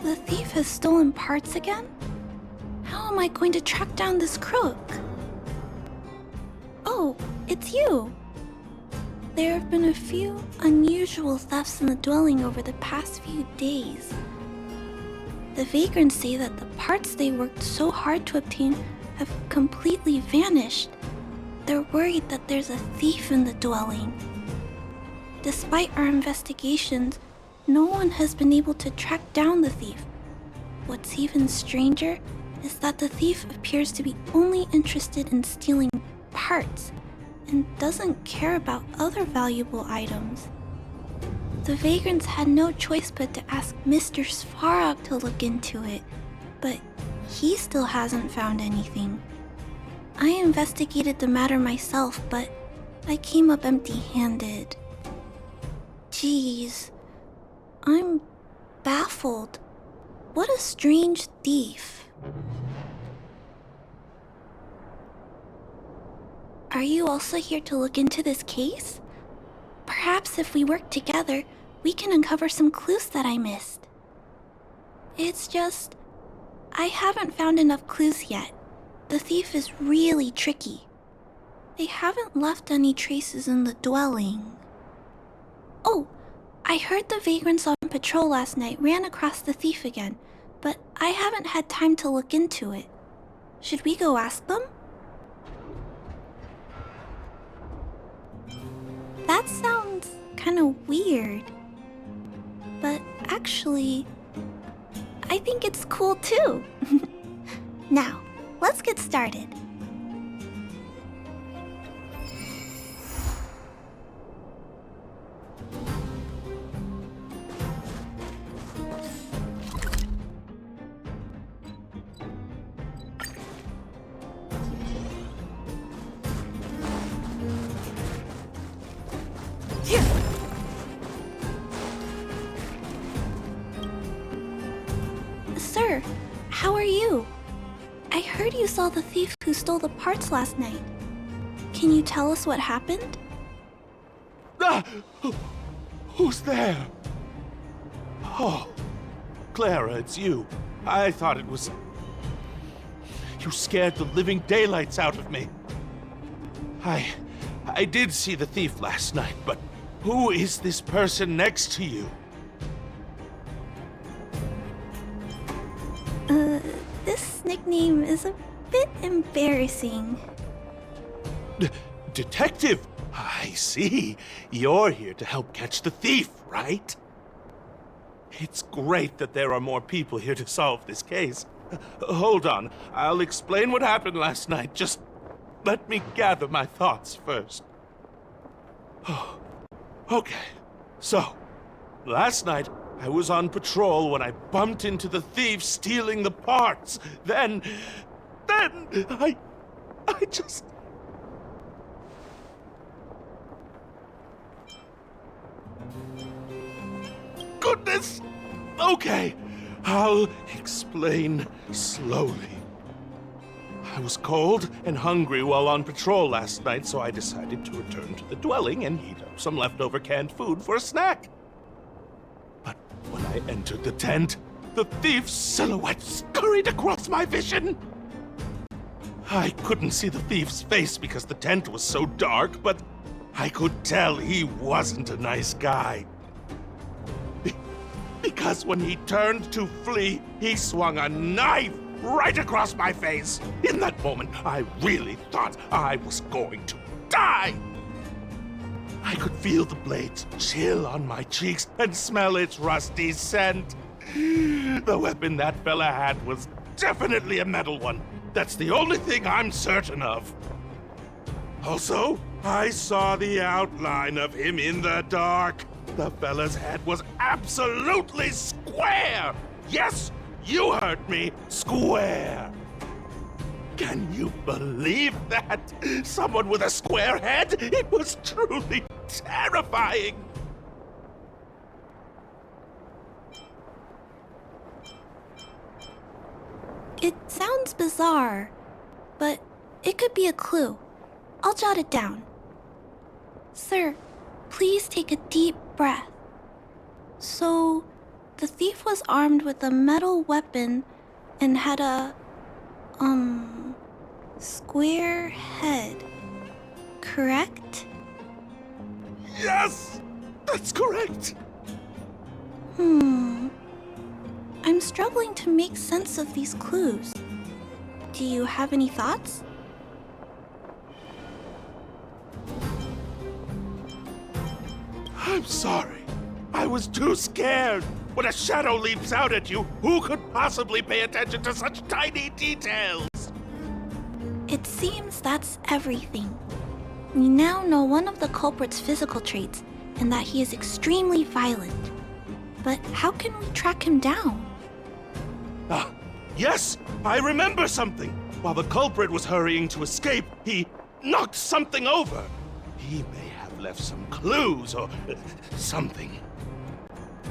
The thief has stolen parts again? How am I going to track down this crook? Oh, it's you! There have been a few unusual thefts in the dwelling over the past few days. The vagrants say that the parts they worked so hard to obtain have completely vanished. They're worried that there's a thief in the dwelling. Despite our investigations, no one has been able to track down the thief. What's even stranger is that the thief appears to be only interested in stealing parts and doesn't care about other valuable items. The vagrants had no choice but to ask Mr. Svarog to look into it, but he still hasn't found anything. I investigated the matter myself, but I came up empty-handed. Geez, I'm baffled. What a strange thief. Are you also here to look into this case? Perhaps if we work together, we can uncover some clues that I missed. It's just, I haven't found enough clues yet. The thief is really tricky. They haven't left any traces in the dwelling. Oh, I heard the vagrants on patrol last night ran across the thief again, but I haven't had time to look into it. Should we go ask them? That sounds kind of weird. But actually, I think it's cool too. Now, let's get started. Sir, how are you? I heard you saw the thief who stole the parts last night. Can you tell us what happened? Who's there? Oh, Clara, it's you. I thought it was... You scared the living daylights out of me. I did see the thief last night, but who is this person next to you? This nickname is a bit embarrassing. Detective? I see. You're here to help catch the thief, right? It's great that there are more people here to solve this case. Hold on. I'll explain what happened last night. Just let me gather my thoughts first. Oh, okay. So, last night, I was on patrol when I bumped into the thief stealing the parts. Then I just... Goodness! Okay, I'll explain slowly. I was cold and hungry while on patrol last night, so I decided to return to the dwelling and heat up some leftover canned food for a snack. But when I entered the tent, the thief's silhouette scurried across my vision. I couldn't see the thief's face because the tent was so dark, but I could tell he wasn't a nice guy. Because when he turned to flee, he swung a knife right across my face. In that moment, I really thought I was going to die. I could feel the blades chill on my cheeks and smell its rusty scent. The weapon that fella had was definitely a metal one. That's the only thing I'm certain of. Also, I saw the outline of him in the dark. The fella's head was absolutely square! Yes, you heard me, square! Can you believe that? Someone with a square head? It was truly terrifying! It sounds bizarre, but it could be a clue. I'll jot it down. Sir, please take a deep breath. So, The thief was armed with a metal weapon and had a, square head. Correct? Yes! That's correct! I'm struggling to make sense of these clues. Do you have any thoughts? I'm sorry. I was too scared. When a shadow leaps out at you, who could possibly pay attention to such tiny details? It seems that's everything. We now know one of the culprit's physical traits, and that he is extremely violent. But how can we track him down? Ah, yes! I remember something! While the culprit was hurrying to escape, he knocked something over. He may have left some clues or something.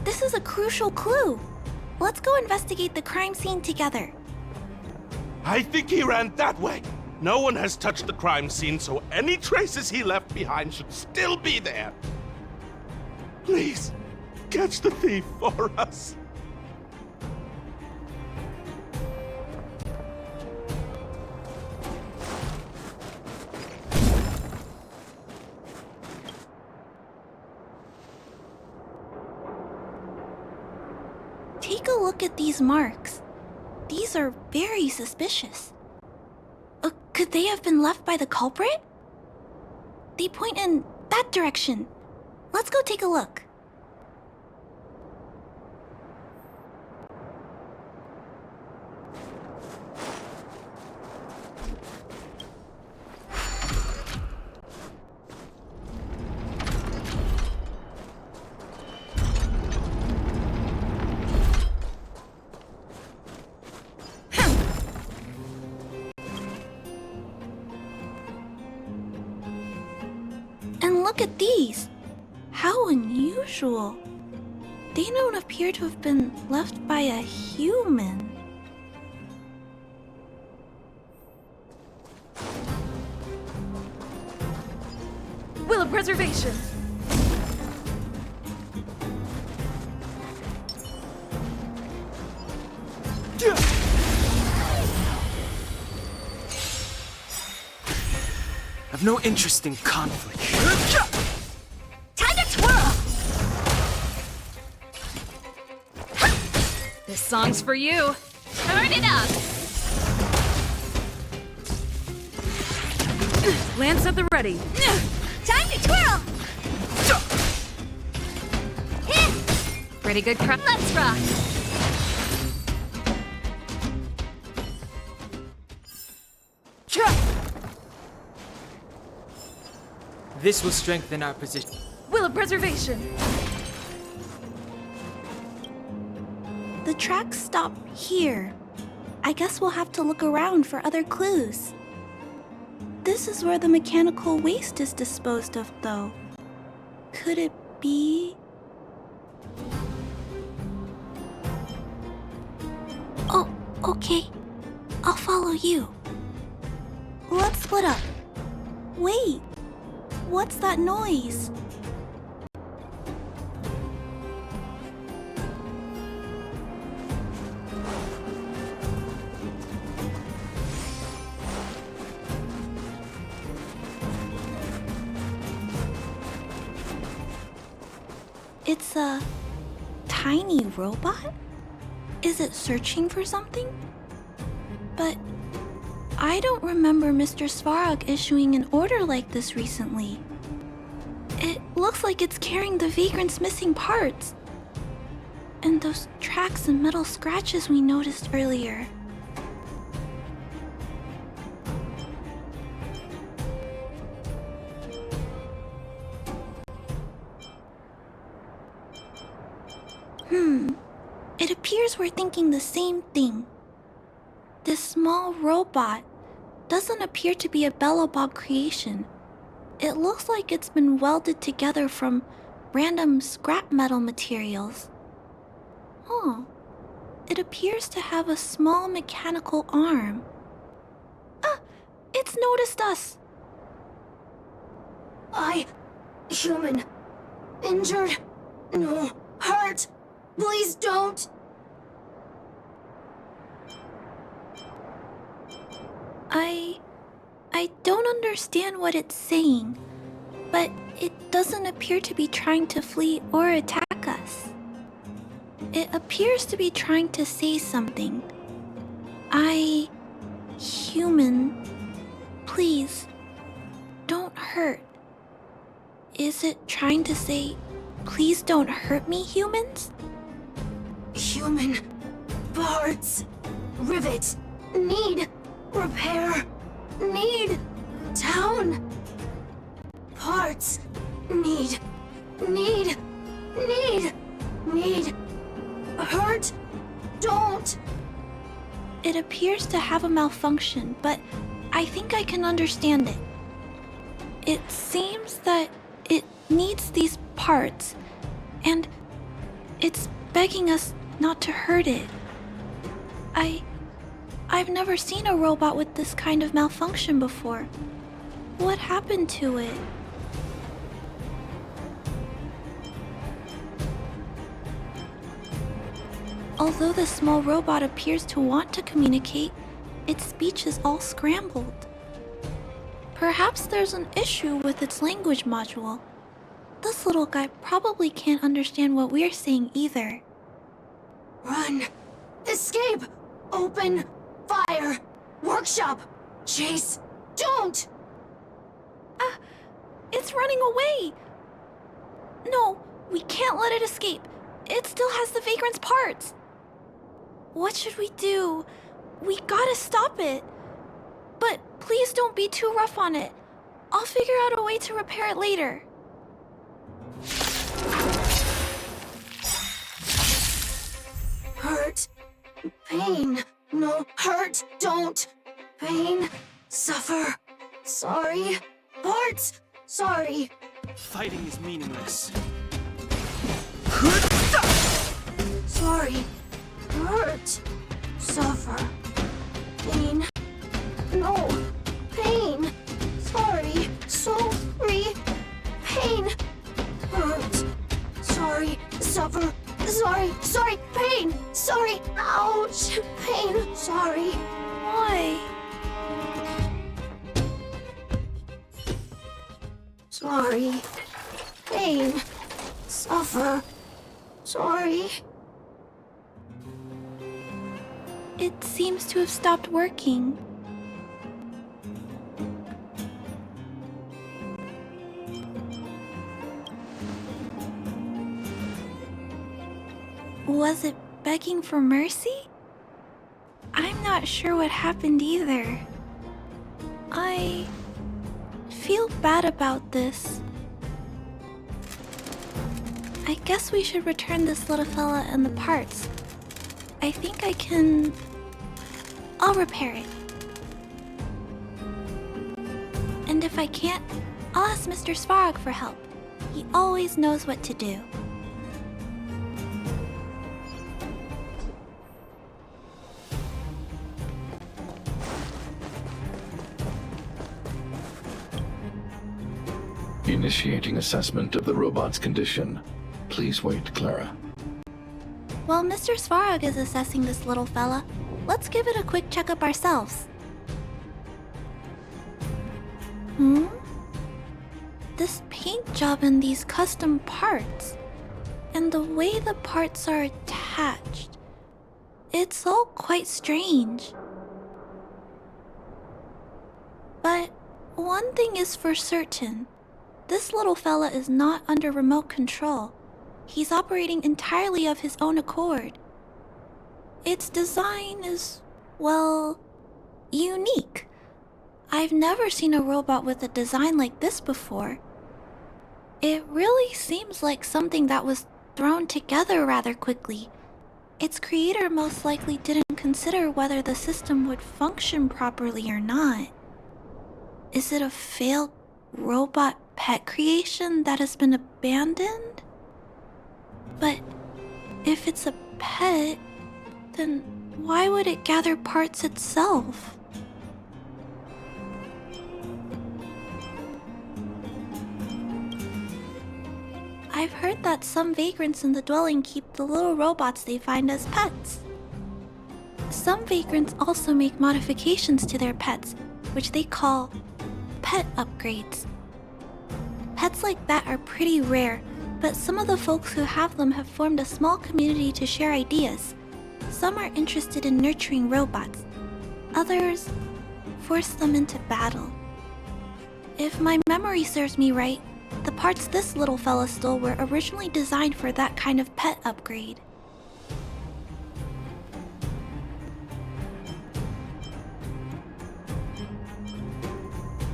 This is a crucial clue. Let's go investigate the crime scene together. I think he ran that way. No one has touched the crime scene, so any traces he left behind should still be there. Please, catch the thief for us. Take a look at these marks. These are very suspicious. Could they have been left by the culprit? They point in that direction. Let's go take a look. And look at these! How unusual! They don't appear to have been left by a human. Will of preservation! I've no interest in conflict. Time to twirl! This song's for you. Turn it up! Lance at the ready. Time to twirl! Pretty good crap. Let's rock! This will strengthen our position. Will of preservation! The tracks stop here. I guess we'll have to look around for other clues. This is where the mechanical waste is disposed of, though. Could it be... Oh, okay. I'll follow you. Let's split up. Wait. What's that noise? It's a tiny robot? Is it searching for something? But I don't remember Mr. Svarog issuing an order like this recently. It looks like it's carrying the vagrant's missing parts. And those tracks and metal scratches we noticed earlier. It appears we're thinking the same thing. This small robot doesn't appear to be a Belobog creation. It looks like it's been welded together from random scrap metal materials. Oh, it appears to have a small mechanical arm. Ah, it's noticed us. Human. Injured. No. Hurt. Please don't! I don't understand what it's saying, but it doesn't appear to be trying to flee or attack us. It appears to be trying to say something. Human, please, don't hurt. Is it trying to say, please don't hurt me, humans? Human parts. Rivet. Need. Repair. Need. Town. Parts. Need. Hurt. Don't. It appears to have a malfunction, but I think I can understand it. It seems that it needs these parts, and it's begging us not to hurt it. I've never seen a robot with this kind of malfunction before. What happened to it? Although the small robot appears to want to communicate, its speech is all scrambled. Perhaps there's an issue with its language module. This little guy probably can't understand what we're saying either. Run. Escape. Open. Fire. Workshop. Chase. Don't. It's running away! No, we can't let it escape. It still has the Vagrant's parts. What should we do? We gotta stop it. But please don't be too rough on it. I'll figure out a way to repair it later. Hurt. Pain. No. Hurt. Don't. Pain. Suffer. Sorry. Parts. Sorry. Fighting is meaningless. Sorry. Hurt. Suffer. Pain. No. Pain. Sorry. Sorry. Pain. Hurt. Sorry. Suffer. Sorry. Sorry. Pain. Sorry. Ouch. Pain. Sorry. Why? Sorry. Pain. Suffer. Sorry. It seems to have stopped working. Was it begging for mercy? I'm not sure what happened either. I feel bad about this. I guess we should return this little fella and the parts. I think I can... I'll repair it. And if I can't, I'll ask Mr. Svarog for help. He always knows what to do. Initiating assessment of the robot's condition. Please wait, Clara. While Mr. Svarog is assessing this little fella, let's give it a quick checkup ourselves. This paint job and these custom parts, and the way the parts are attached, it's all quite strange. But one thing is for certain. This little fella is not under remote control. He's operating entirely of his own accord. Its design is, well, unique. I've never seen a robot with a design like this before. It really seems like something that was thrown together rather quickly. Its creator most likely didn't consider whether the system would function properly or not. Is it a failed robot pet creation that has been abandoned? But if it's a pet, then why would it gather parts itself? I I've heard that some vagrants in the dwelling keep the little robots they find as pets. Some vagrants also make modifications to their pets, which they call pet upgrades. Pets like that are pretty rare, but some of the folks who have them have formed a small community to share ideas. Some are interested in nurturing robots. Others force them into battle. If my memory serves me right, the parts this little fella stole were originally designed for that kind of pet upgrade.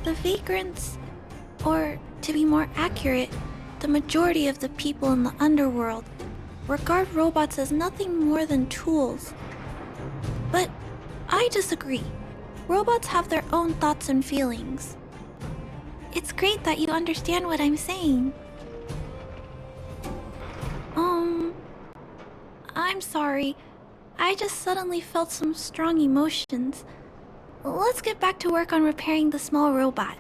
The vagrants, or to be more accurate, the majority of the people in the underworld, regard robots as nothing more than tools. But I disagree. Robots have their own thoughts and feelings. It's great that you understand what I'm saying. I'm sorry. I just suddenly felt some strong emotions. Let's get back to work on repairing the small robot.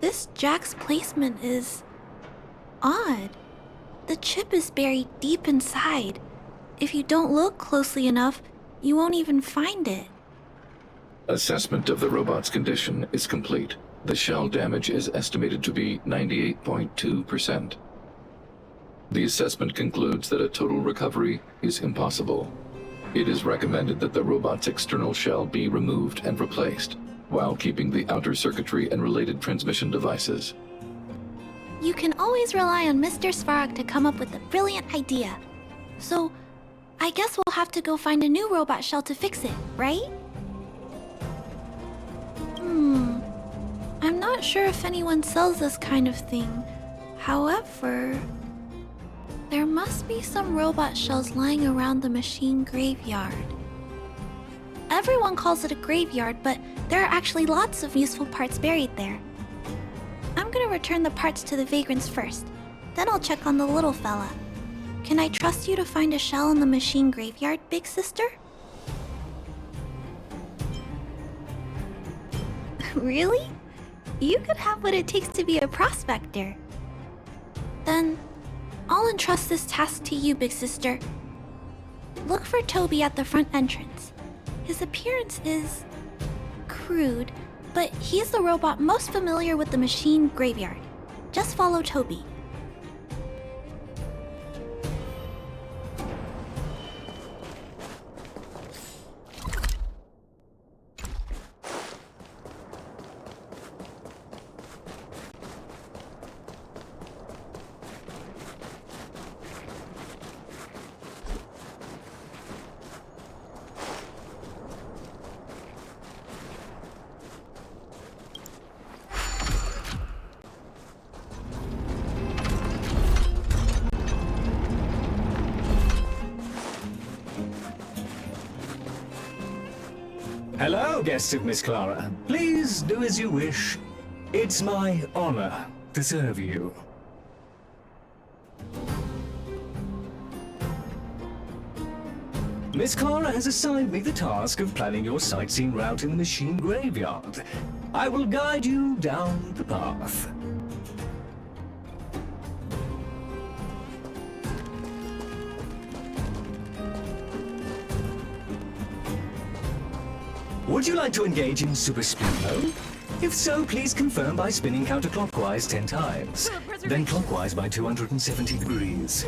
This jack's placement is odd. The chip is buried deep inside. If you don't look closely enough, you won't even find it. Assessment of the robot's condition is complete. The shell damage is estimated to be 98.2%. The assessment concludes that a total recovery is impossible. It is recommended that the robot's external shell be removed and replaced, while keeping the outer circuitry and related transmission devices. You can always rely on Mr. Svarog to come up with a brilliant idea. So, I guess we'll have to go find a new robot shell to fix it, right? I'm not sure if anyone sells this kind of thing. However, there must be some robot shells lying around the machine graveyard. Everyone calls it a graveyard, but there are actually lots of useful parts buried there. I'm gonna return the parts to the vagrants first. Then I'll check on the little fella. Can I trust you to find a shell in the machine graveyard, big sister? Really? You could have what it takes to be a prospector. Then, I'll entrust this task to you, big sister. Look for Toby at the front entrance. His appearance is crude, but he's the robot most familiar with the machine graveyard. Just follow Toby. Hello, guests of Miss Clara. Please do as you wish. It's my honor to serve you. Miss Clara has assigned me the task of planning your sightseeing route in the machine graveyard. I will guide you down the path. Would you like to engage in super spin mode? If so, please confirm by spinning counterclockwise 10 times, then clockwise by 270 degrees.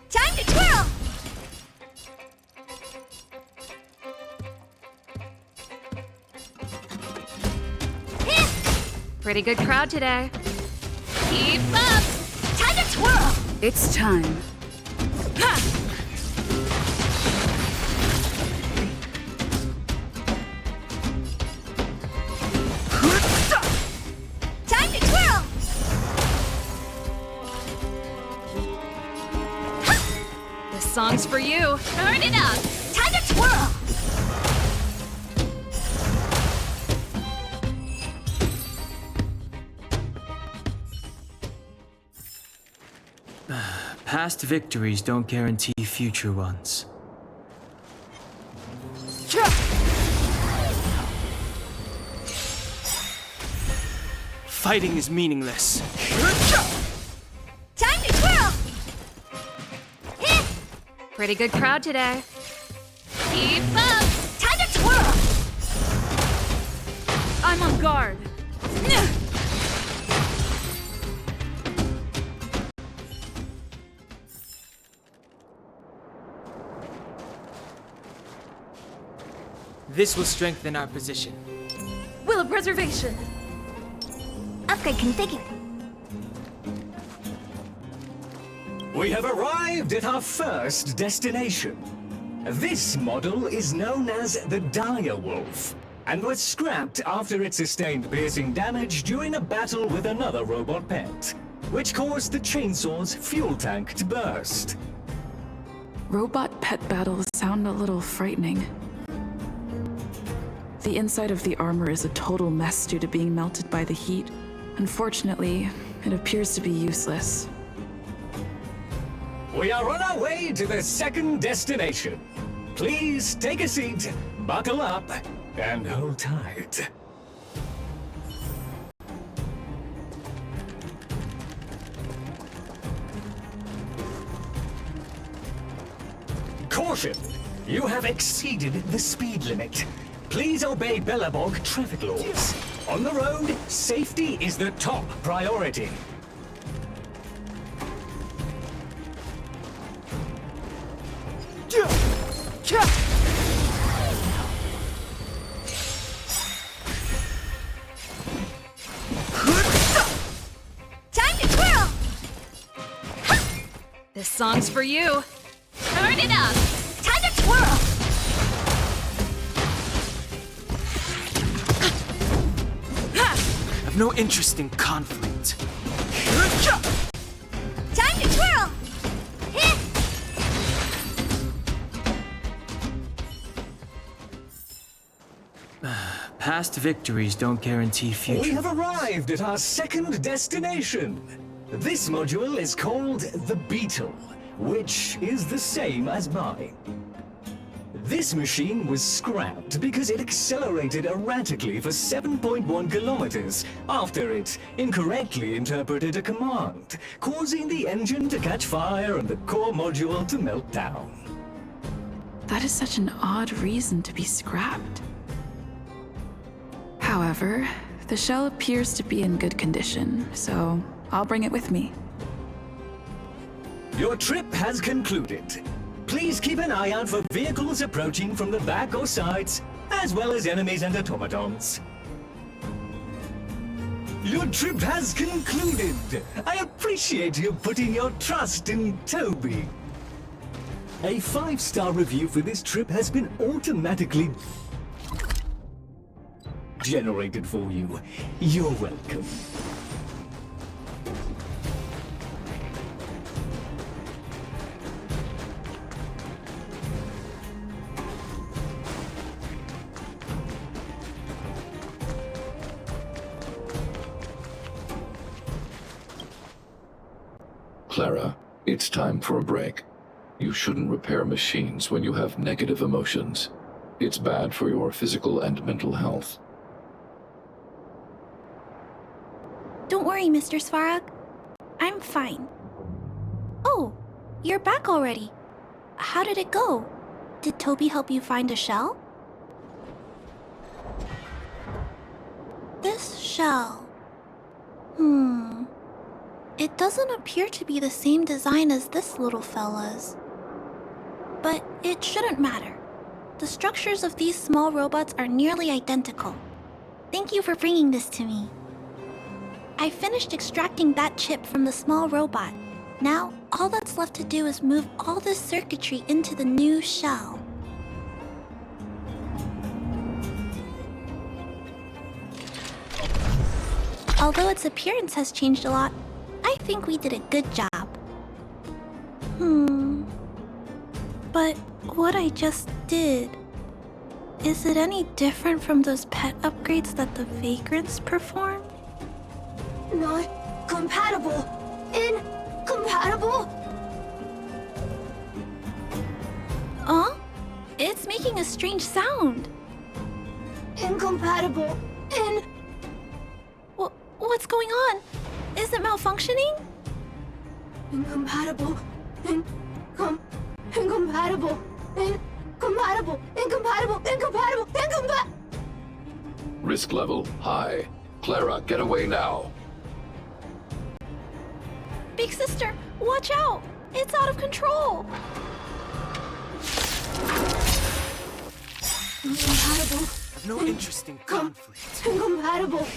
Time to twirl! Pretty good crowd today. Keep up! Time to twirl! It's time. Time to twirl! This song's for you. Turn it up! Time to twirl! Past victories don't guarantee future ones. Fighting is meaningless. Time to twirl! Hit! Pretty good crowd today. Keep up! Time to twirl! I'm on guard. This will strengthen our position. Will of preservation. Upgrade configured. We have arrived at our first destination. This model is known as the Dire Wolf, and was scrapped after it sustained piercing damage during a battle with another robot pet, which caused the chainsaw's fuel tank to burst. Robot pet battles sound a little frightening. The inside of the armor is a total mess due to being melted by the heat. Unfortunately, it appears to be useless. We are on our way to the second destination. Please take a seat, buckle up, and hold tight. Caution! You have exceeded the speed limit. Please obey Bellabog traffic laws. On the road, safety is the top priority. Time to twirl! This song's for you. Turn it up. Time to twirl! I've no interest in conflict. Time to twirl! Hit! Past victories don't guarantee We future. have arrived at our second destination. This module is called the Beetle, which is the same as mine. This machine was scrapped because it accelerated erratically for 7.1 kilometers after it incorrectly interpreted a command, causing the engine to catch fire and the core module to melt down. That is such an odd reason to be scrapped. However, the shell appears to be in good condition, so I'll bring it with me. Your trip has concluded. Please keep an eye out for vehicles approaching from the back or sides, as well as enemies and automatons. Your trip has concluded. I appreciate you putting your trust in Toby. A 5-star review for this trip has been automatically generated for you. You're welcome. Clara, it's time for a break. You shouldn't repair machines when you have negative emotions. It's bad for your physical and mental health. Don't worry, Mr. Svarog. I'm fine. Oh, you're back already. How did it go? Did Toby help you find a shell? This shell... It doesn't appear to be the same design as this little fella's. But it shouldn't matter. The structures of these small robots are nearly identical. Thank you for bringing this to me. I finished extracting that chip from the small robot. Now, all that's left to do is move all this circuitry into the new shell. Although its appearance has changed a lot, I think we did a good job. But what I just did... Is it any different from those pet upgrades that the Vagrants performed? Not compatible. Incompatible? Huh? It's making a strange sound. Incompatible. What's What's going on? Is it malfunctioning? Incompatible. Incompatible. Incompatible. Risk level high. Clara, get away now. Big sister, watch out! It's out of control! Incompatible. I have no interest in conflict. Incompatible.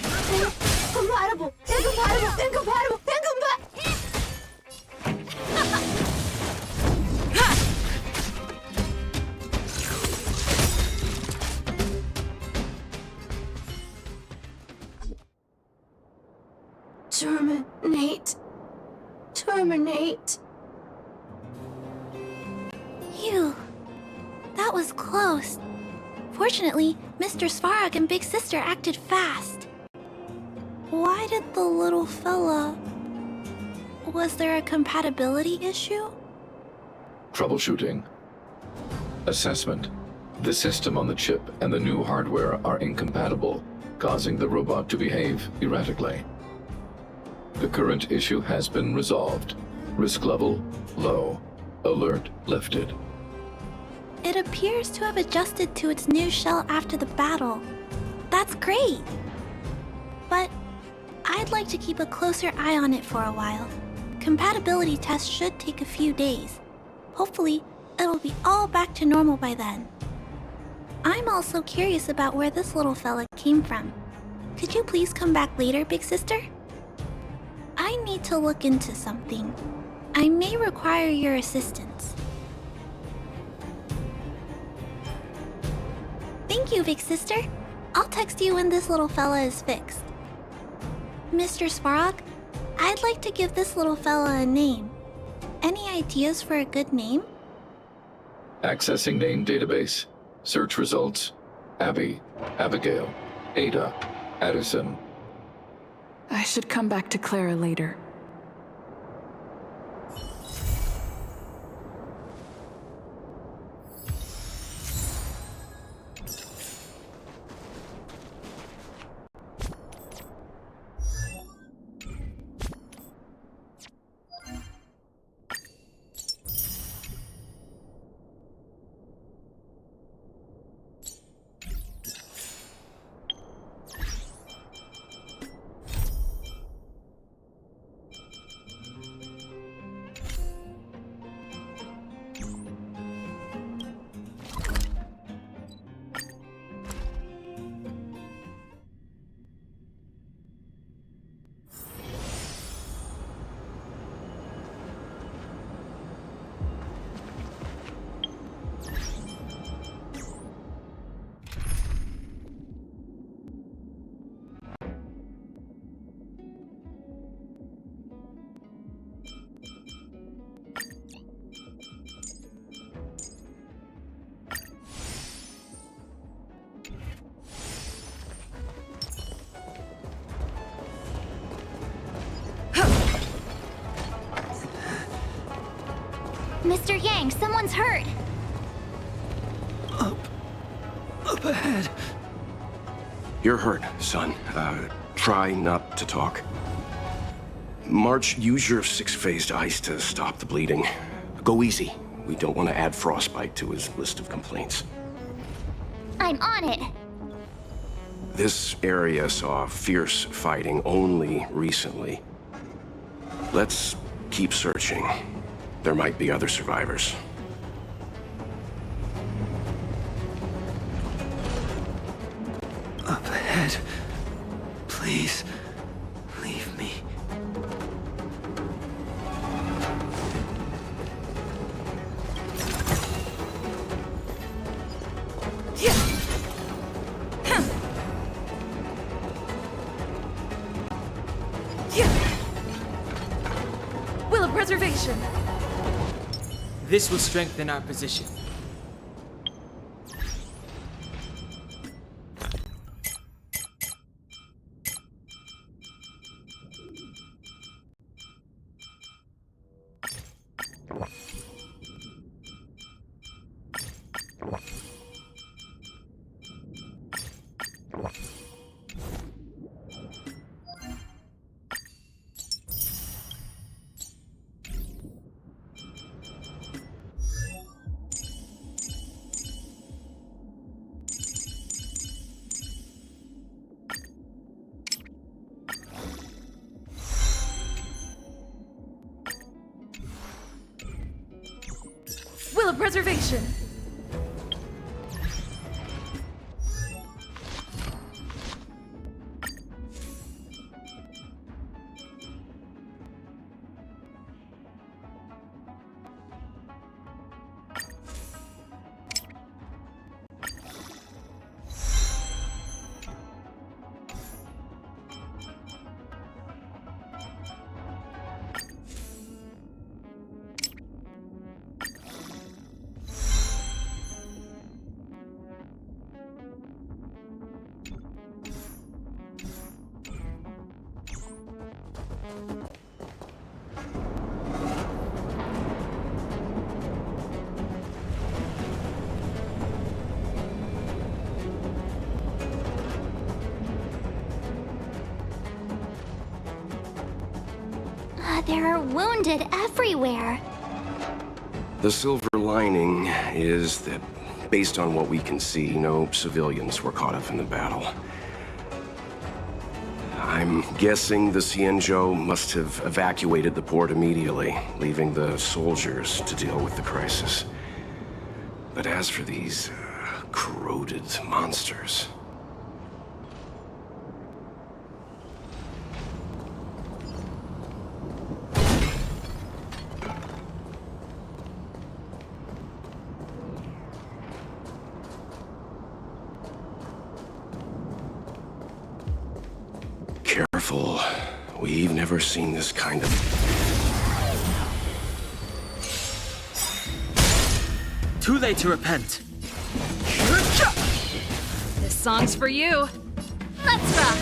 Terminate. Phew. That was close. Fortunately, Mr. Svarog and Big Sister acted fast. Why did the little fella... Was there a compatibility issue? Troubleshooting. Assessment. The system on the chip and the new hardware are incompatible, causing the robot to behave erratically. The current issue has been resolved. Risk level low. Alert lifted. It appears to have adjusted to its new shell after the battle. That's great! But I'd like to keep a closer eye on it for a while. Compatibility tests should take a few days. Hopefully, it'll be all back to normal by then. I'm also curious about where this little fella came from. Could you please come back later, Big Sister? I need to look into something. I may require your assistance. Thank you, Big Sister. I'll text you when this little fella is fixed. Mr. Svarog, I'd like to give this little fella a name. Any ideas for a good name? Accessing name database. Search results. Abby, Abigail, Ada, Addison. I should come back to Clara later. Mr. Yang, someone's hurt. Up ahead. You're hurt, son. Try not to talk. March, use your six-phased ice to stop the bleeding. Go easy. We don't want to add frostbite to his list of complaints. I'm on it. This area saw fierce fighting only recently. Let's keep searching. There might be other survivors. Up ahead. Please, leave me. Will of preservation! This will strengthen our position. Self-preservation. There are wounded everywhere. The silver lining is that, based on what we can see, no civilians were caught up in the battle. I'm guessing the Xianzhou must have evacuated the port immediately, leaving the soldiers to deal with the crisis. But as for these corroded monsters... Careful. We've never seen this kind of... Too late to repent. This song's for you. Let's rock.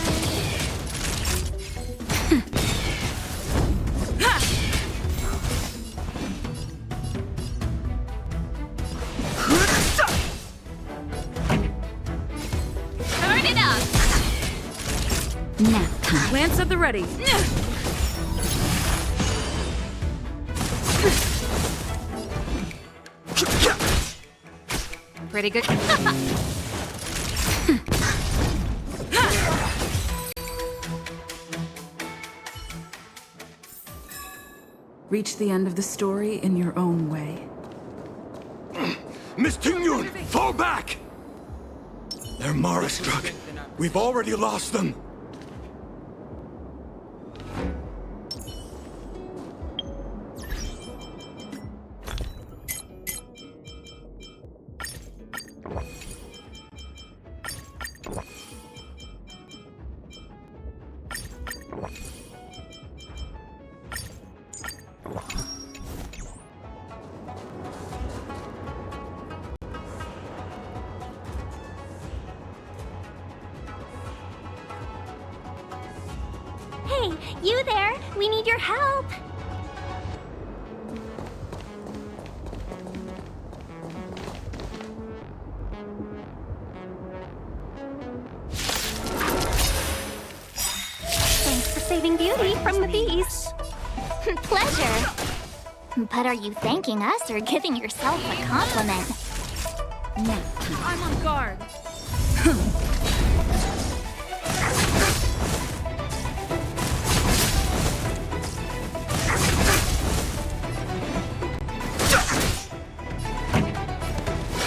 Turn it up. Nap time. Lance at the ready. Pretty good. Reach the end of the story in your own way. Miss Tingyun, fall back! They're Mara struck. We've already lost them. Hey, you there? We need your help. Thanks for saving Beauty from the bees. Pleasure. But are you thanking us or giving yourself a compliment? No. I'm on guard.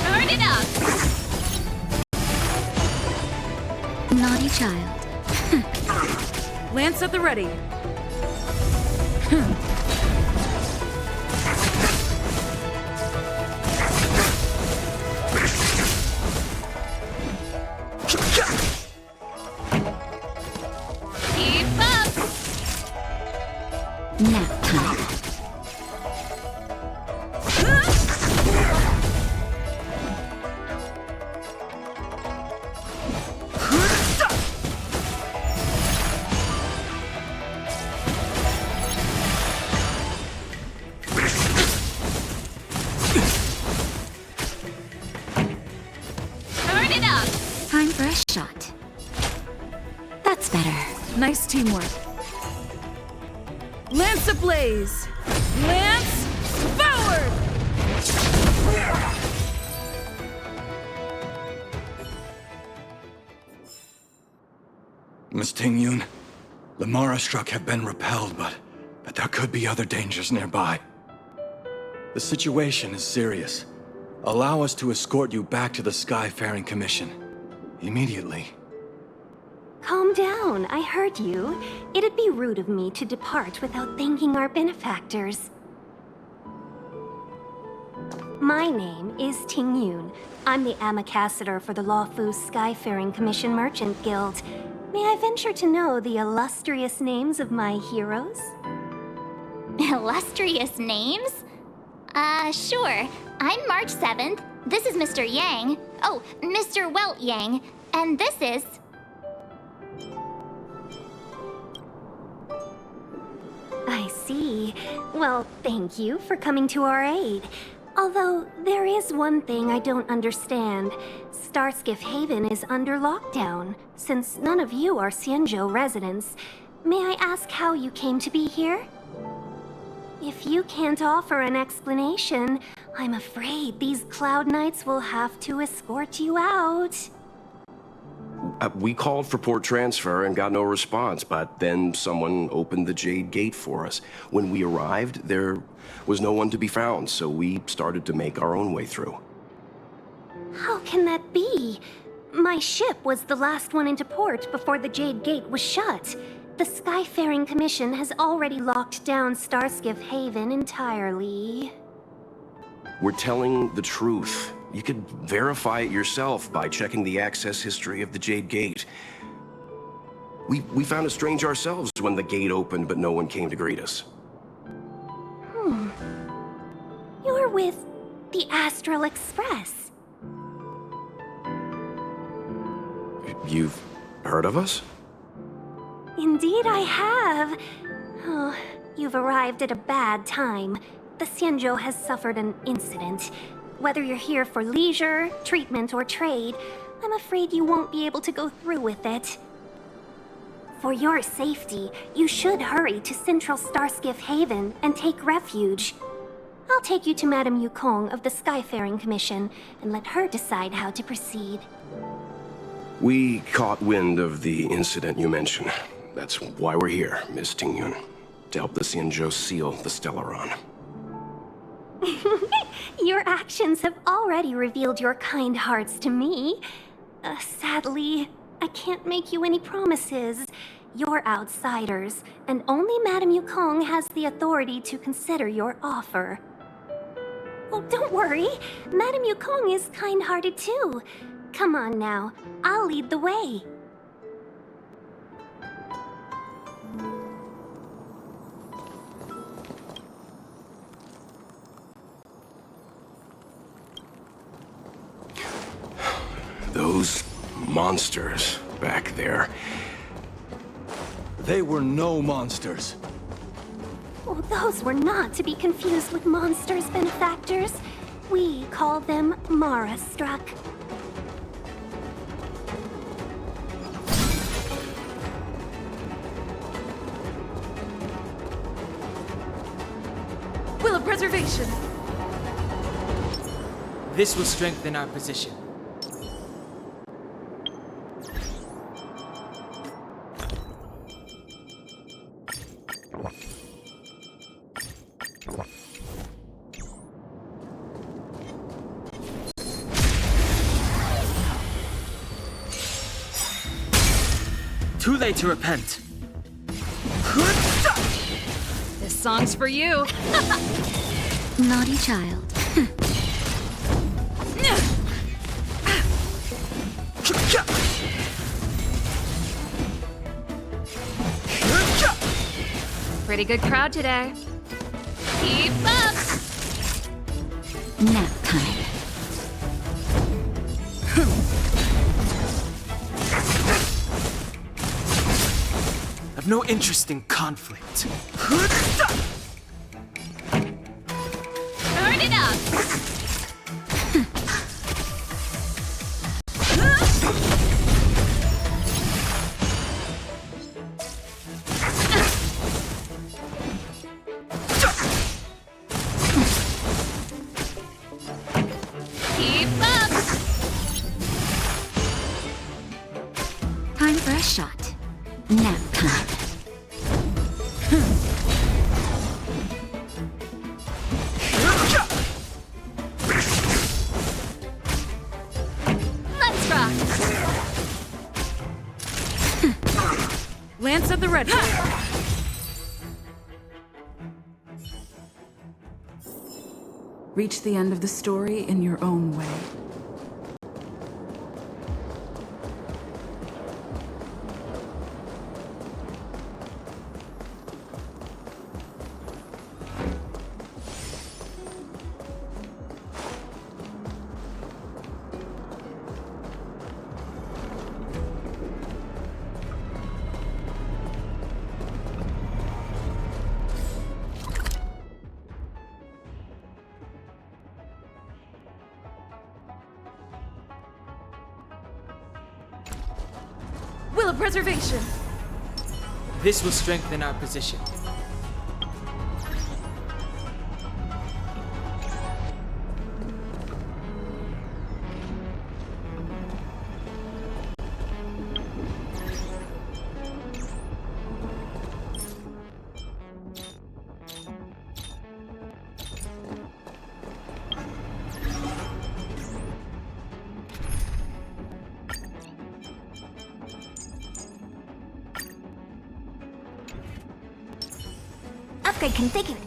Turn it up. Naughty child. Lance at the ready. Keep up. Nap time. Turn it up. Time for a shot. That's better. Nice teamwork. Lance ablaze. Lance forward. Miss Tingyun, the Mara struck have been repelled, but there could be other dangers nearby. The situation is serious. Allow us to escort you back to the Skyfaring Commission. Immediately. Calm down, I heard you. It'd be rude of me to depart without thanking our benefactors. My name is Ting Yun. I'm the ambassador for the Lawfu Skyfaring Commission Merchant Guild. May I venture to know the illustrious names of my heroes? Illustrious names? Sure. I'm March 7th. This is Mr. Yang. Oh, Mr. Welt Yang. And this is... I see. Well, thank you for coming to our aid. Although, there is one thing I don't understand. Starskiff Haven is under lockdown. Since none of you are Xianzhou residents, may I ask how you came to be here? If you can't offer an explanation, I'm afraid these Cloud Knights will have to escort you out. We called for port transfer and got no response, but then someone opened the Jade Gate for us. When we arrived, there was no one to be found, so we started to make our own way through. How can that be? My ship was the last one into port before the Jade Gate was shut. The Skyfaring Commission has already locked down Starskiff Haven entirely. We're telling the truth. You could verify it yourself by checking the access history of the Jade Gate. We found it strange ourselves when the gate opened, but no one came to greet us. You're with the Astral Express. You've heard of us? Indeed I have. Oh, you've arrived at a bad time. The Xianzhou has suffered an incident. Whether you're here for leisure, treatment, or trade, I'm afraid you won't be able to go through with it. For your safety, you should hurry to Central Starskiff Haven and take refuge. I'll take you to Madame Yukong of the Skyfaring Commission and let her decide how to proceed. We caught wind of the incident you mentioned. That's why we're here, Miss Tingyun, to help the Xianzhou seal the Stellaron. Your actions have already revealed your kind hearts to me. Sadly, I can't make you any promises. You're outsiders, and only Madame Yukong has the authority to consider your offer. Oh, don't worry. Madame Yukong is kind-hearted too. Come on now, I'll lead the way. Those monsters back there. They were no monsters. Oh, those were not to be confused with monsters, benefactors. We call them Mara-struck. Will of preservation. This will strengthen our position. Too late to repent. This song's for you. Naughty child. Pretty good crowd today. Keep up! Nap time. I've no interest in conflict. Turn it up! Keep up! Time for a shot. Nap time. Lance at the ready. Reach the end of the story in your own way. Will of preservation. This will strengthen our position. Upgrade configured.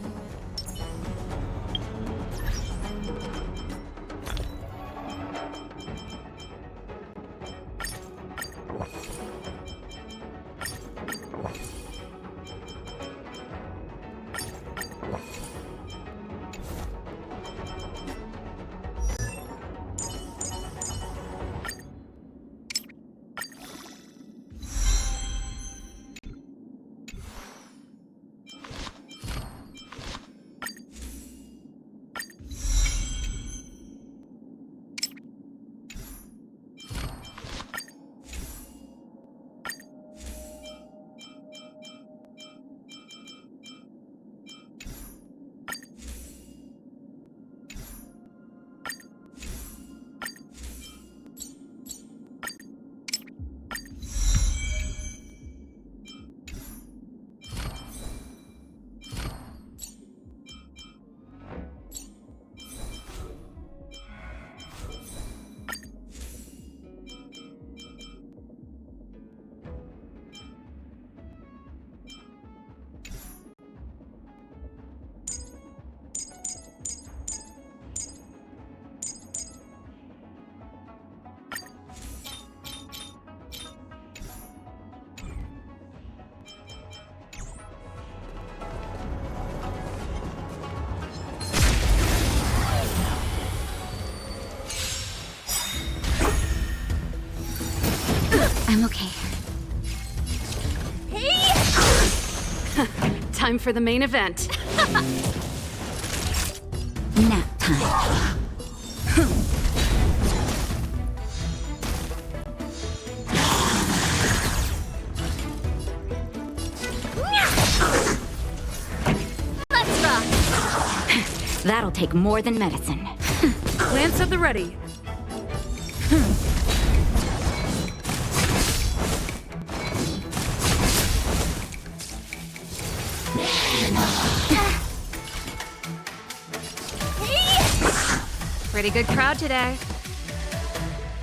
I'm okay. Time for the main event. Nap time. Let's rock. That'll take more than medicine. Lance at the ready. Pretty good crowd today.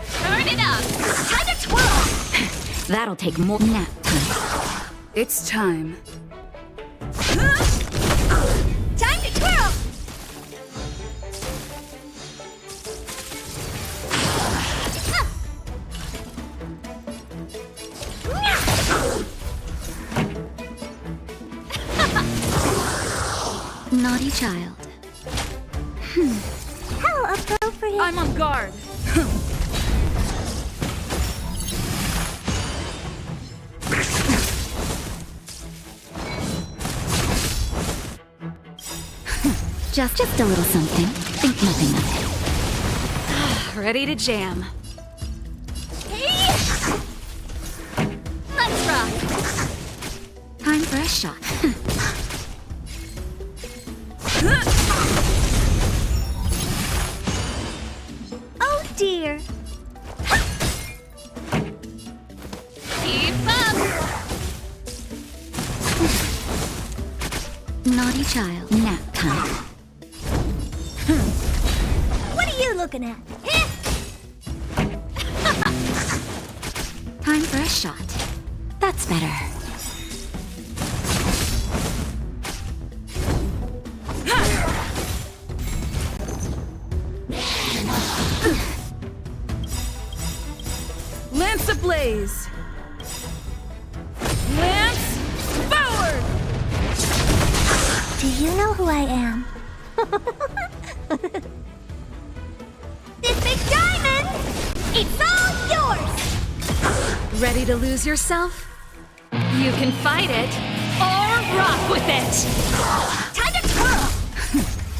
Turn it up! Time to twirl! That'll take more nap time. It's time. Time to twirl! Naughty child. How appropriate. I'm on guard. Just a little something. Think nothing of it. Ready to jam. Let's rock. Time for a shot. Oh dear. Keep up. Naughty child. Nap time. What are you looking at? Time for a shot. That's better. Lance ablaze! Lance forward! Do you know who I am? This big diamond! It's all yours! Ready to lose yourself? You can fight it or rock with it! Time to twirl!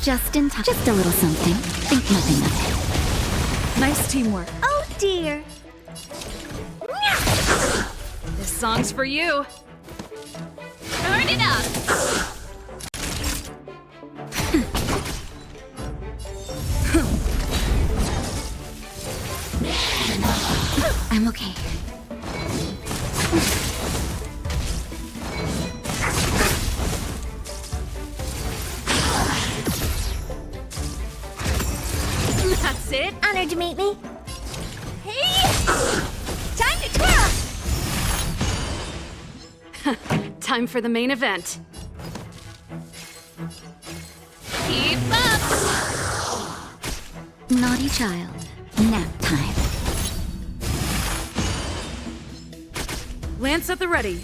Just in time. Just a little something. Think nothing of it. Nice teamwork. Oh dear. This song's for you. Turn it up! I'm okay. That's it. Honored to meet me. Hey! Time to twirl! Time for the main event. Keep up! Naughty child. Nap time. Lance at the ready.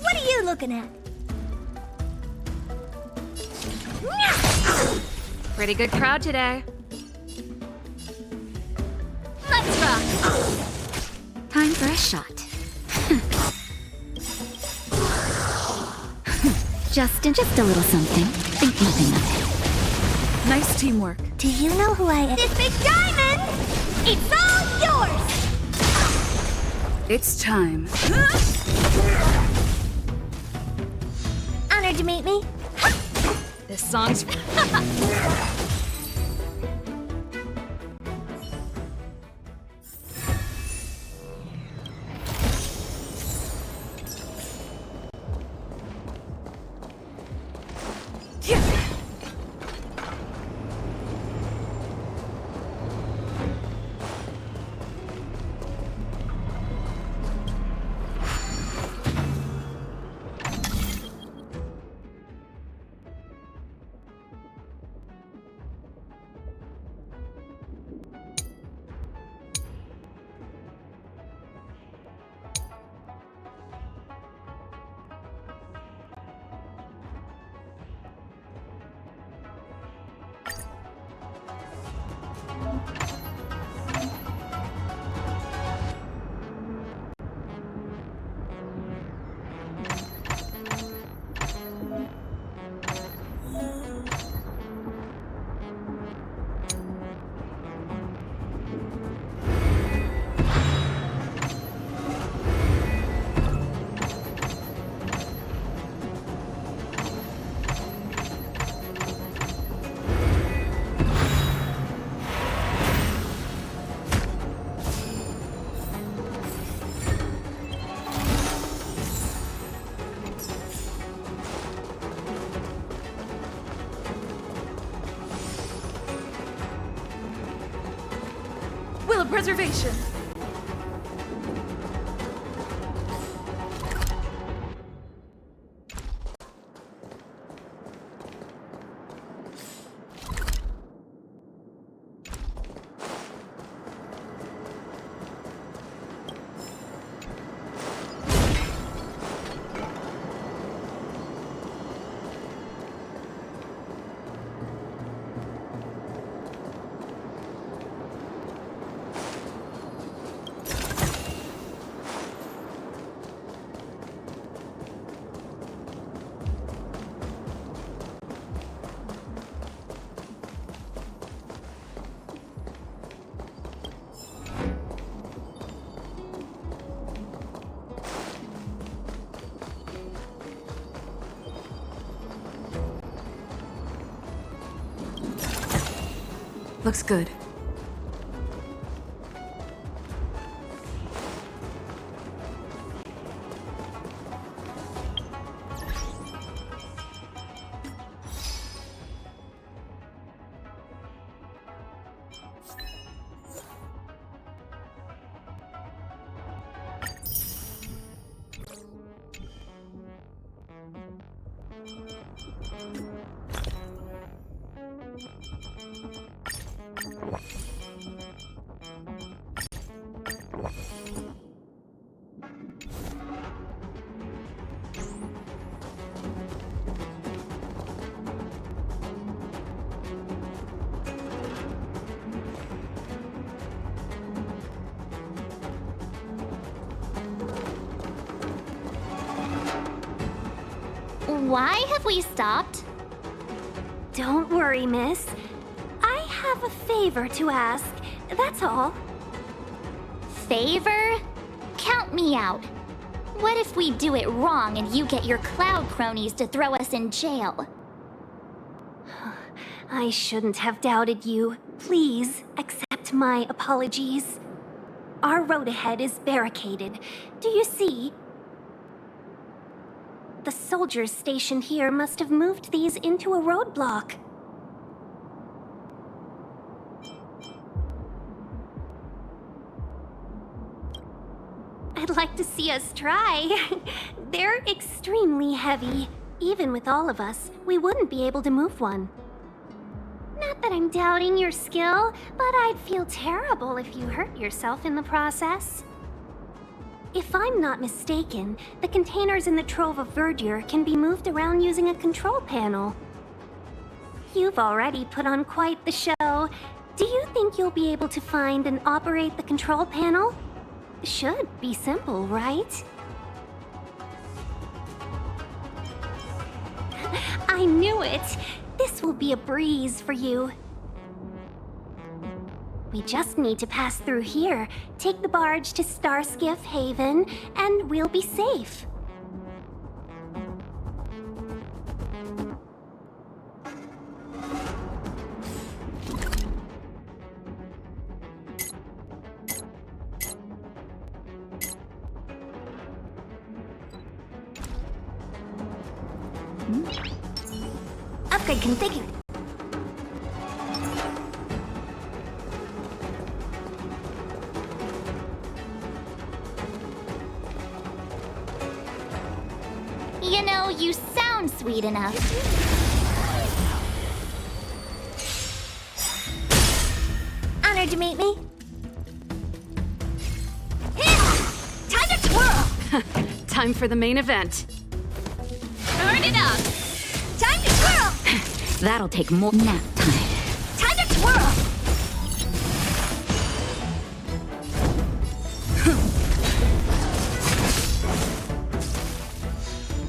What are you looking at? Pretty good crowd today. Let's rock! Time for a shot. Just a little something. Think nothing of it. Nice teamwork. Do you know who I am? This big diamond! It's all yours! It's time. Honored to meet me. This song's for Will of preservation. Looks good. Why have we stopped? Don't worry, miss. I have a favor to ask, that's all. Favor? Count me out. What if we do it wrong and you get your cloud cronies to throw us in jail? I shouldn't have doubted you. Please accept my apologies. Our road ahead is barricaded. Do you see? The soldiers stationed here must have moved these into a roadblock. I'd like to see us try. They're extremely heavy. Even with all of us, we wouldn't be able to move one. Not that I'm doubting your skill, but I'd feel terrible if you hurt yourself in the process. If I'm not mistaken, the containers in the Trove of Verdure can be moved around using a control panel. You've already put on quite the show. Do you think you'll be able to find and operate the control panel? Should be simple, right? I knew it! This will be a breeze for you. We just need to pass through here, take the barge to Starskiff Haven, and we'll be safe. Upgrade configured. You know, you sound sweet enough. Honored to meet me. Time to twirl! Time for the main event. Turn it up! Time to twirl! That'll take more nap time. Time to twirl!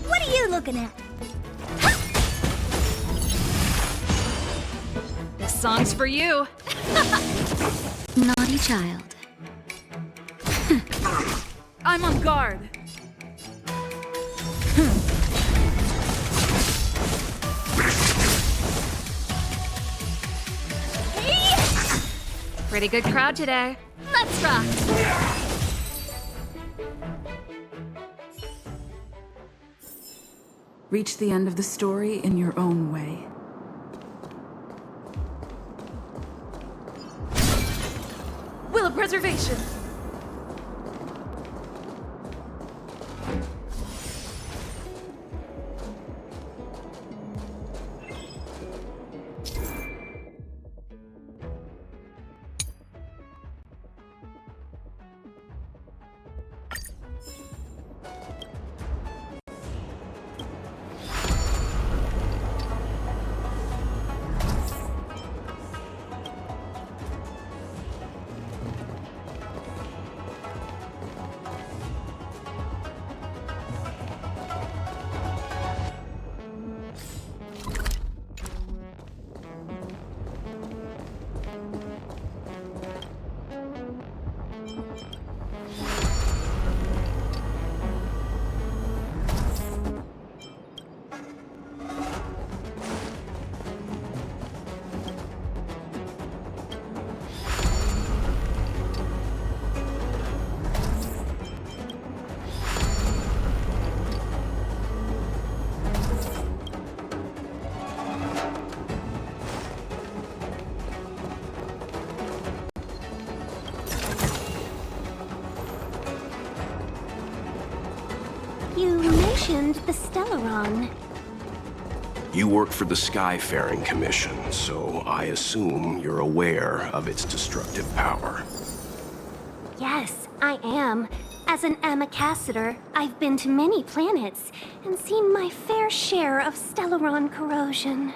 What are you looking at? This song's for you. Naughty child. I'm on guard. Pretty good crowd today. Let's rock! Reach the end of the story in your own way. Will of preservation! You mentioned the Stellaron. You work for the Skyfaring Commission, so I assume you're aware of its destructive power. Yes, I am. As an Amicassator, I've been to many planets and seen my fair share of Stellaron corrosion.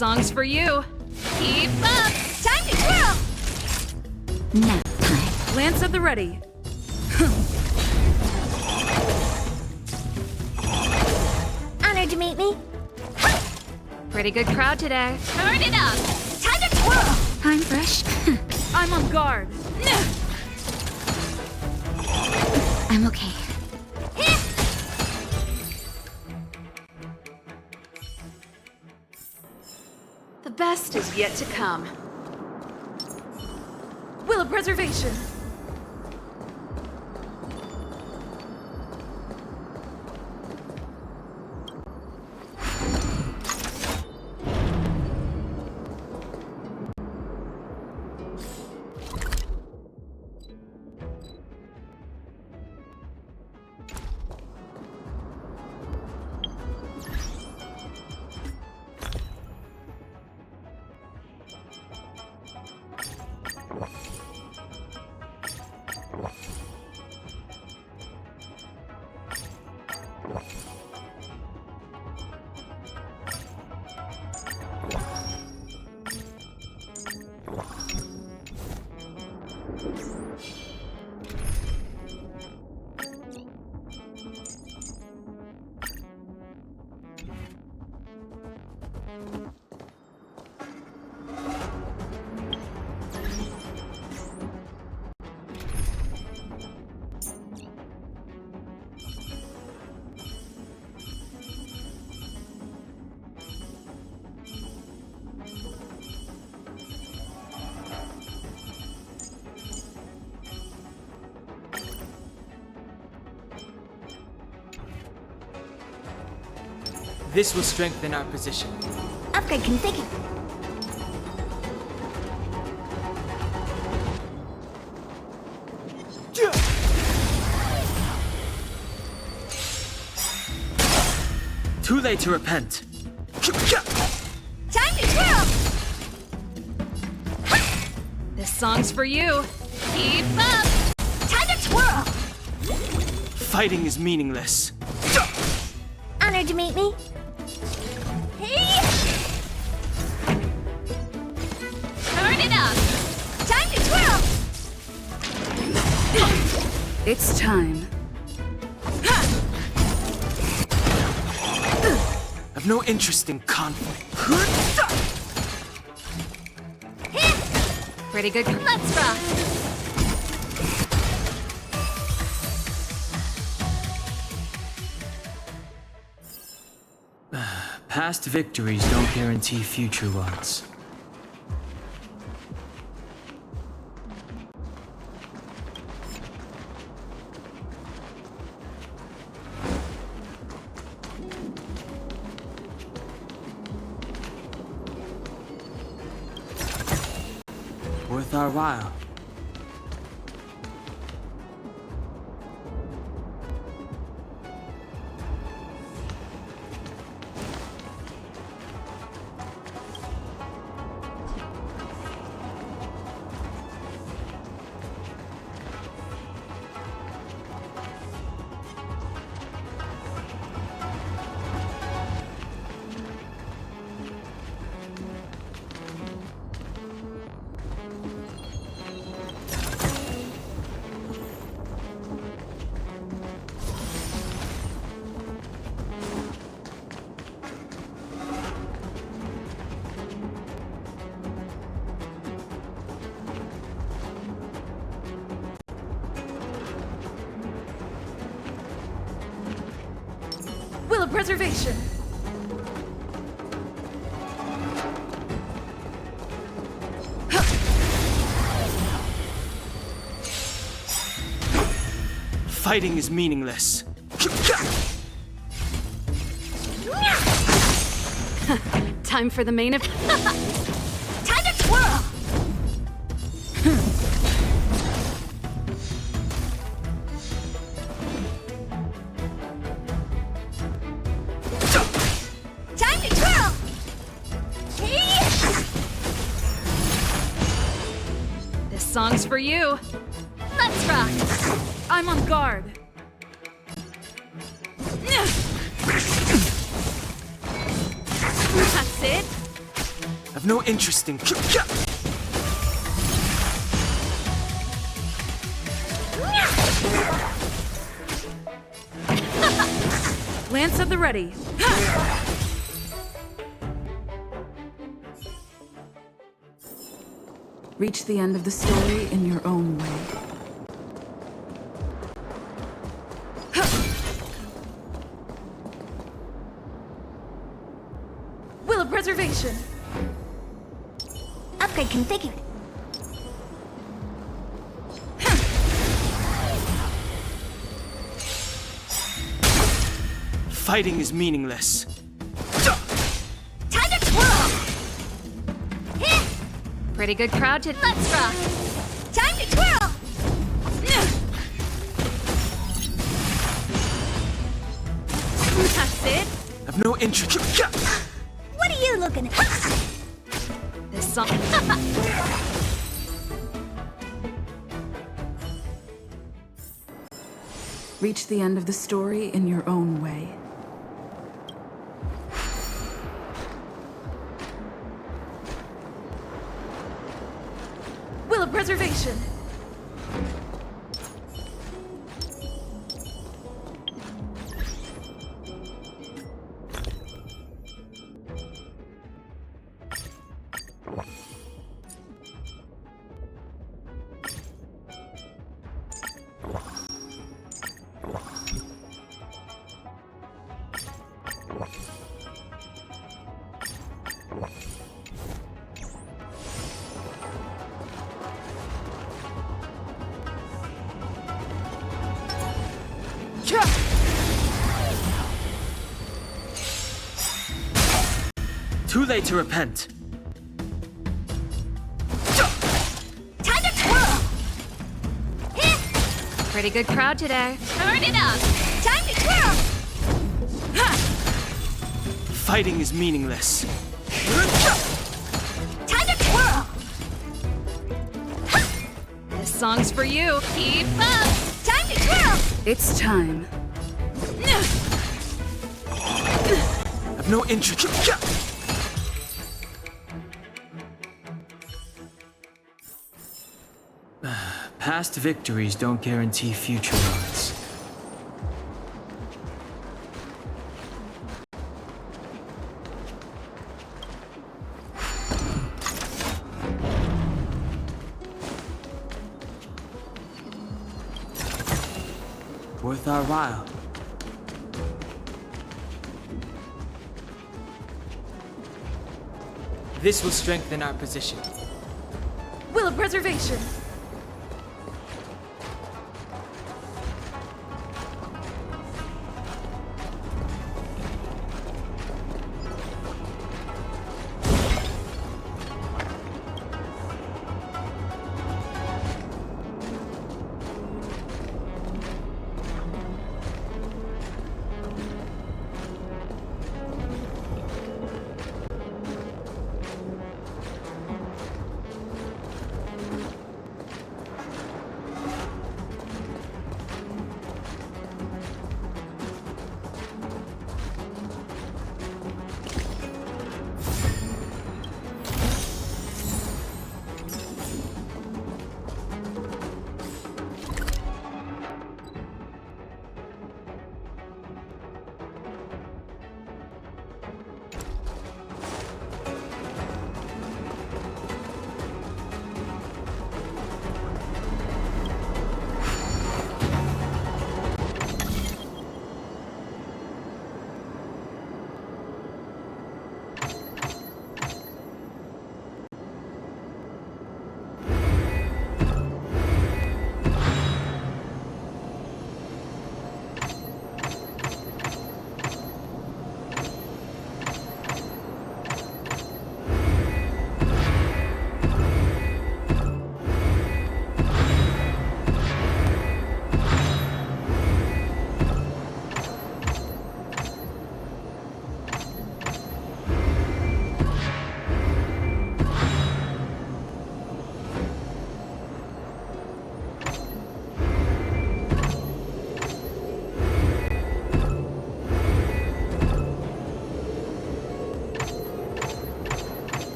song's for you. Keep up! Time to twirl! Nap time. Lance at the ready. Honored to meet me. Pretty good crowd today. Turn it up! Time to twirl! I'm fresh. I'm on guard. I'm okay. The best is yet to come. Will of preservation. This will strengthen our position. Upgrade configured. Too late to repent. Time to twirl! This song's for you. Keep up! Time to twirl! Fighting is meaningless. Honored to meet me. Turn it up! Time to twirl! It's time. I've no interest in conflict. Pretty good. Let's rock! Past victories don't guarantee future ones. Worth our while. Will of preservation. Fighting is meaningless. Time for the main event. Time to twirl! Time to twirl! This song's for you. Let's rock! I'm on guard. That's it! I've no interest in. Lance at the ready. Reach the end of the story in your own way. Will of preservation. Upgrade configured. Fighting is meaningless. Time to twirl! Pretty good crowd to. Let's rock! Time to twirl! That's it. I've no interest. What are you looking at? This song. Reach the end of the story in your own way. Will of preservation. Too late to repent. Time to twirl! Pretty good crowd today. Turn it up! Time to twirl! Fighting is meaningless. Time to twirl! This song's for you. Keep up! Time to twirl! It's time. I've no interest. Past victories don't guarantee future ones. Worth our while. This will strengthen our position. Will of preservation.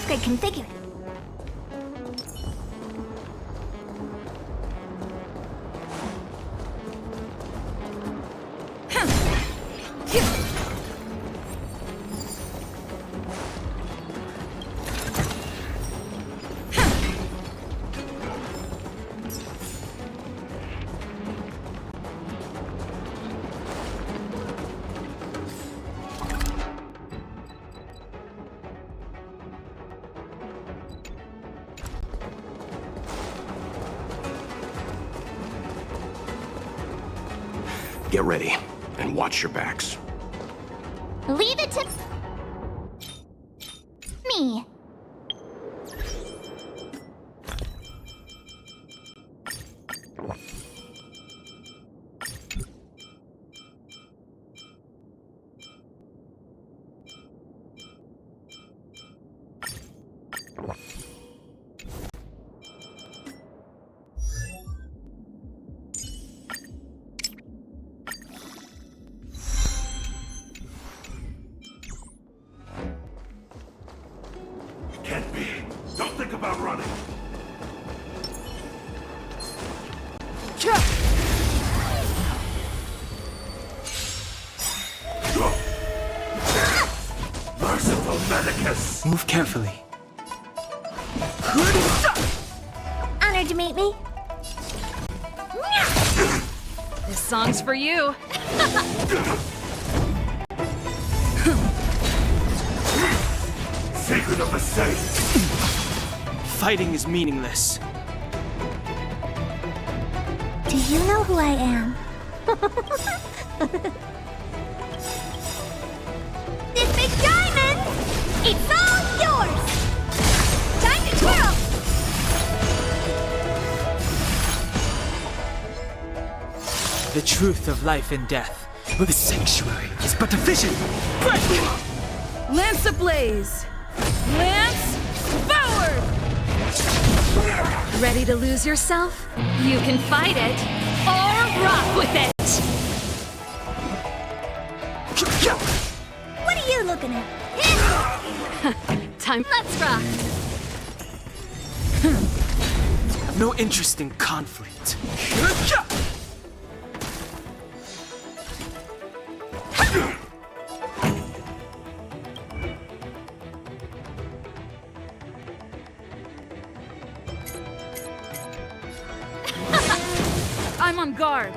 upgrade configured. Get ready, and watch your backs. Leave it to me. Can't be. Don't think about running. Merciful Medicus! Move carefully. Honored to meet me. This song's for you. Secret of the Saints! Fighting is meaningless. Do you know who I am? This big diamond! It's all yours! Time to twirl! The truth of life and death. But the sanctuary is but a vision. Break! Lance ablaze! Lance forward! Ready to lose yourself? You can fight it, or rock with it! What are you looking at? Time. Let's rock! No interest in conflict. I'm on guard.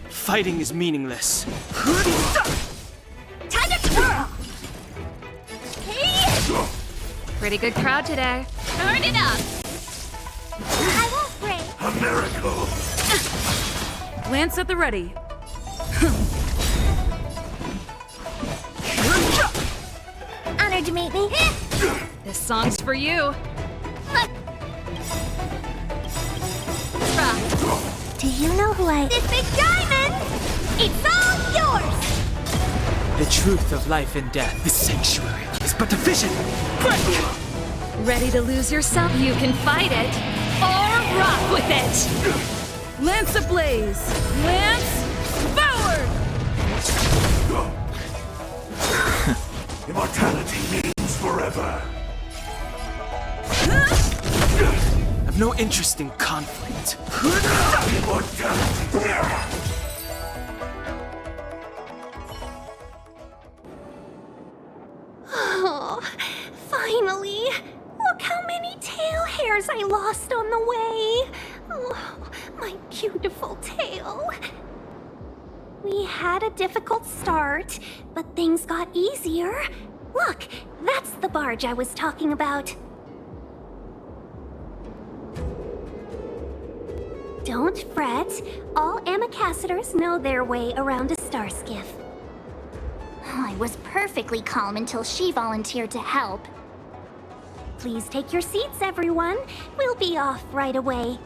Fighting is meaningless. Time to twirl! Pretty good crowd today. Turn it up! I won't break. A miracle! Lance at the ready. Honored to meet me. This song's for you. Rock. Do you know who I am? This big diamond! It's all yours! The truth of life and death. The sanctuary is but a vision. Break! Ready to lose yourself? You can fight it, or rock with it! Lance ablaze! Lance forward! Immortality means forever. I've no interest in conflict. Immortality. Oh, finally! Look how many tail hairs I lost on the way! Oh, my beautiful tail. We had a difficult start, but things got easier. Look, that's the barge I was talking about. Don't fret. All Amicacetors know their way around a star skiff. I was perfectly calm until she volunteered to help. Please take your seats, everyone. We'll be off right away.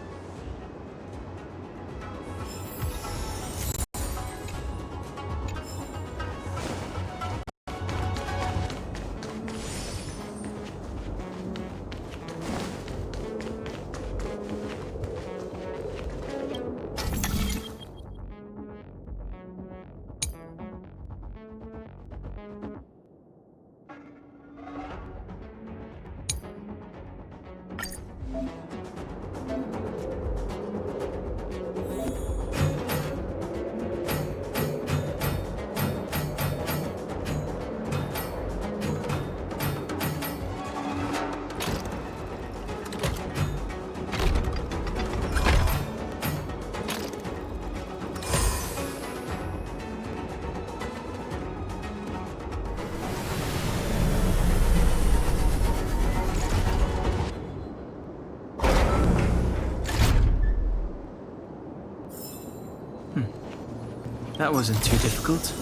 That wasn't too difficult.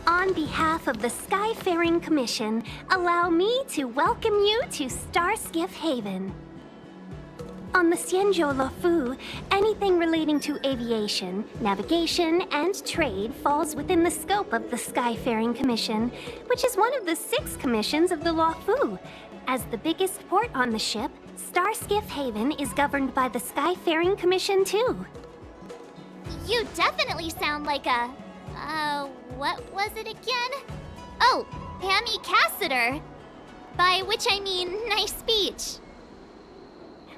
On behalf of the Skyfaring Commission, allow me to welcome you to Starskiff Haven. On the Xianzhou Luofu, anything relating to aviation, navigation, and trade falls within the scope of the Skyfaring Commission, which is one of the 6 commissions of the Luofu. As the biggest port on the ship, Starskiff Haven is governed by the Skyfaring Commission too. You definitely sound like a... what was it again? Oh, Pammy Cassiter. By which I mean, nice speech.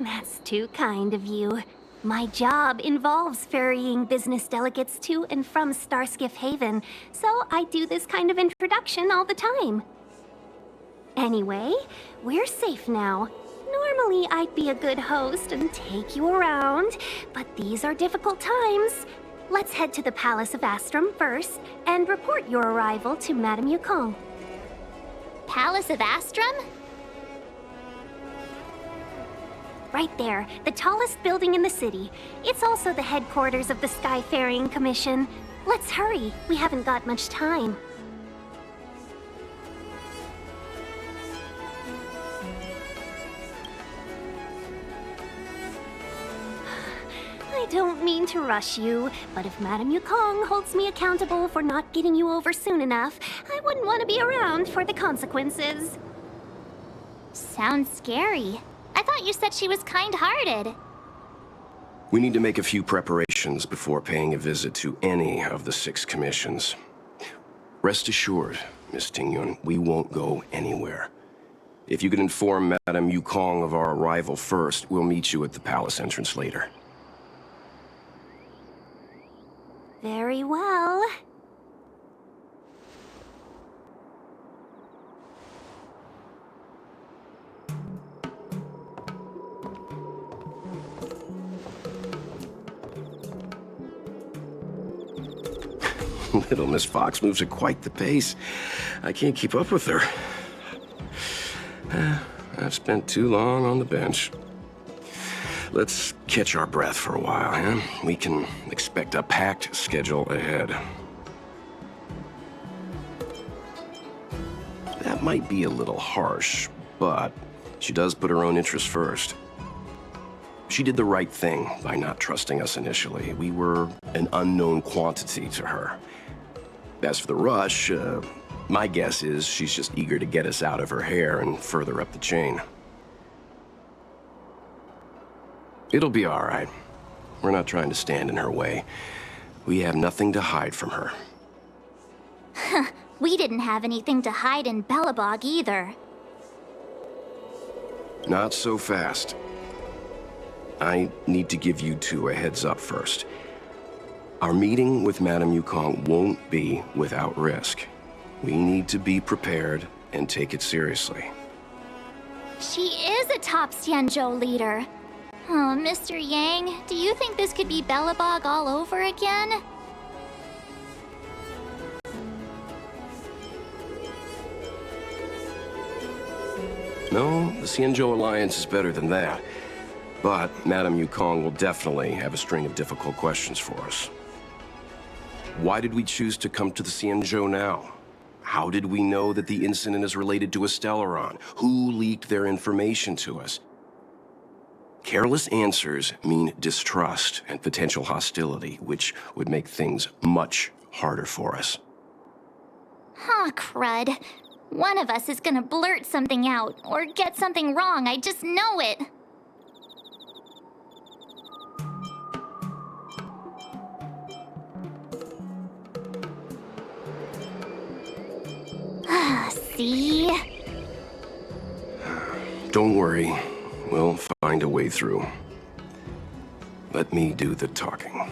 That's too kind of you. My job involves ferrying business delegates to and from Starskiff Haven, so I do this kind of introduction all the time. Anyway, we're safe now. Normally, I'd be a good host and take you around, but these are difficult times. Let's head to the Palace of Astrum first and report your arrival to Madame Yukong. Palace of Astrum? Right there, the tallest building in the city. It's also the headquarters of the Skyfaring Commission. Let's hurry, we haven't got much time. I don't mean to rush you, but if Madame Yukong holds me accountable for not getting you over soon enough, I wouldn't want to be around for the consequences. Sounds scary. I thought you said she was kind-hearted. We need to make a few preparations before paying a visit to any of the 6 commissions. Rest assured, Miss Tingyun, we won't go anywhere. If you could inform Madame Yukong of our arrival first, we'll meet you at the palace entrance later. Very well. Little Miss Fox moves at quite the pace. I can't keep up with her. I've spent too long on the bench. Let's catch our breath for a while, huh? We can expect a packed schedule ahead. That might be a little harsh, but she does put her own interests first. She did the right thing by not trusting us initially. We were an unknown quantity to her. As for the rush, my guess is she's just eager to get us out of her hair and further up the chain. It'll be all right. We're not trying to stand in her way. We have nothing to hide from her. We didn't have anything to hide in Belobog either. Not so fast. I need to give you 2 a heads up first. Our meeting with Madame Yukong won't be without risk. We need to be prepared and take it seriously. She is a top Xianzhou leader. Oh, Mr. Yang, do you think this could be Belobog all over again? No, the Xianzhou Alliance is better than that. But Madame Yukong will definitely have a string of difficult questions for us. Why did we choose to come to the Xianzhou now? How did we know that the incident is related to a Stellaron? Who leaked their information to us? Careless answers mean distrust and potential hostility, which would make things much harder for us. Huh, crud. One of us is gonna blurt something out, or get something wrong, I just know it. See? Don't worry. We'll find a way through. Let me do the talking.